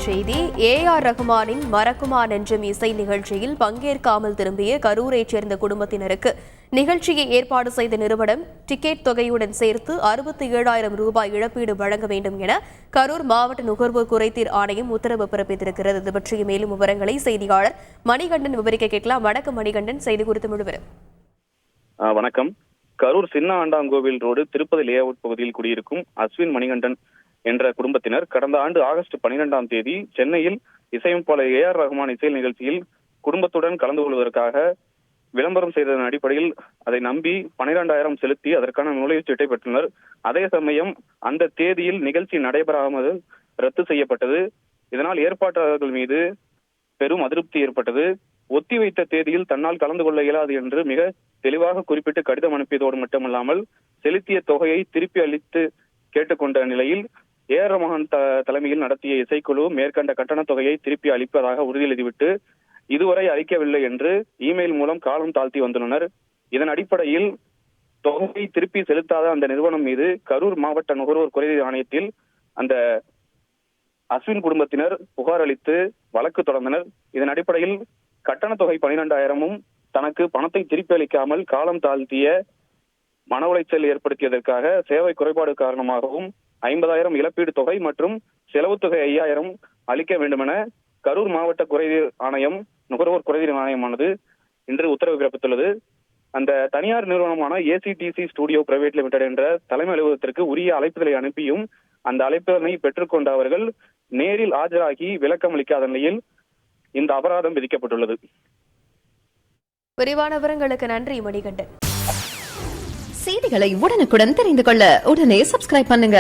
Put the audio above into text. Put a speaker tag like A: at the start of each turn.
A: தலைப்புச் செய்தி. ஏ.ஆர். ரஹ்மானின் மறக்குமா நெஞ்சம் இசை நிகழ்ச்சியில் பங்கேற்காமல் திரும்பிய கரூரைச் சேர்ந்த குடும்பத்தினருக்கு நிகழ்ச்சியை ஏற்பாடு செய்த நிறுவனம் டிக்கெட் தொகையுடன் சேர்த்து 67,000 ரூபாய் இழப்பீடு வழங்க வேண்டும் என கரூர் மாவட்ட நுகர்வோர் குறைதீர் ஆணையம் உத்தரவு பிறப்பித்திருக்கிறது. இது பற்றிய மேலும் விவரங்களை செய்தியாளர் மணிகண்டன் விவரிக்க கேட்கலாம். வணக்கம் மணிகண்டன், செய்தி குறித்து முழுவதும்.
B: வணக்கம். கரூர் சின்ன Andankovil road Tirupati lay out பகுதியில் குடியிருக்கும் அஸ்வின் மணிகண்டன் என்ற குடும்பத்தினர் கடந்த ஆண்டு ஆகஸ்ட் 12ஆம் தேதி சென்னையில் இசையமைப்பாளர் ஏ.ஆர். ரஹ்மான் இசை நிகழ்ச்சியில் குடும்பத்துடன் கலந்து கொள்வதற்காக விளம்பரம் செய்ததன் அடிப்படையில் அதை நம்பி 12,000 செலுத்தி அதற்கான நுழைவுச் சீட்டை பெற்றனர். அதே சமயம் அந்த தேதியில் நிகழ்ச்சி நடைபெறாமல் ரத்து செய்யப்பட்டது. இதனால் ஏற்பாட்டாளர்கள் மீது பெரும் அதிருப்தி ஏற்பட்டது. ஒத்திவைத்த தேதியில் தன்னால் கலந்து கொள்ள இயலாது என்று மிக தெளிவாக குறிப்பிட்டு கடிதம் அனுப்பியதோடு மட்டுமல்லாமல் செலுத்திய தொகையை திருப்பி அளித்து கேட்டுக்கொண்ட நிலையில் ஏ.ஆர். ரஹ்மான் தலைமையில் நடத்திய இசைக்குழு மேற்கண்ட கட்டணத் தொகையை திருப்பி அளிப்பதாக உறுதியளித்துவிட்டு இதுவரை அளிக்கவில்லை என்று இமெயில் மூலம் காலம் தாழ்த்தி வந்துள்ளனர். இதன் அடிப்படையில் தொகையை திருப்பி செலுத்தாத அந்த நிறுவனம் மீது கரூர் மாவட்ட நுகர்வோர் குறைதீர் ஆணையத்தில் அந்த அஸ்வின் குடும்பத்தினர் புகார் அளித்து வழக்கு தொடர்ந்தனர். இதன் அடிப்படையில் கட்டணத் தொகை 12,000 தனக்கு பணத்தை திருப்பி அளிக்காமல் காலம் தாழ்த்திய மன உளைச்சல் ஏற்படுத்தியதற்காக சேவை குறைபாடு காரணமாகவும் 50,000 இழப்பீடு தொகை மற்றும் செலவு தொகை 5,000 அளிக்க வேண்டும் என கரூர் மாவட்ட குறைதீர் ஆணையம் நுகர்வோர் குறைதீர் ஆணையமானது இன்று உத்தரவு பிறப்பித்துள்ளது. அந்த தனியார் நிறுவனமான ஏசிடிசி ஸ்டுடியோ பிரைவேட் லிமிடெட் என்ற தலைமை அலுவலகத்திற்கு உரிய அழைப்புகளை அனுப்பியும் அந்த அழைப்பினை பெற்றுக்கொண்ட அவர்கள் நேரில் ஆஜராகி விளக்கம் அளிக்காத நிலையில் இந்த அபராதம் விதிக்கப்பட்டுள்ளது.
A: விரிவான விவரங்களுக்கு நன்றி மணிகண்டன்.
C: செய்திகளை உடனுக்குடன் தெரிந்து கொள்ள உடனே சப்ஸ்கிரைப் பண்ணுங்க.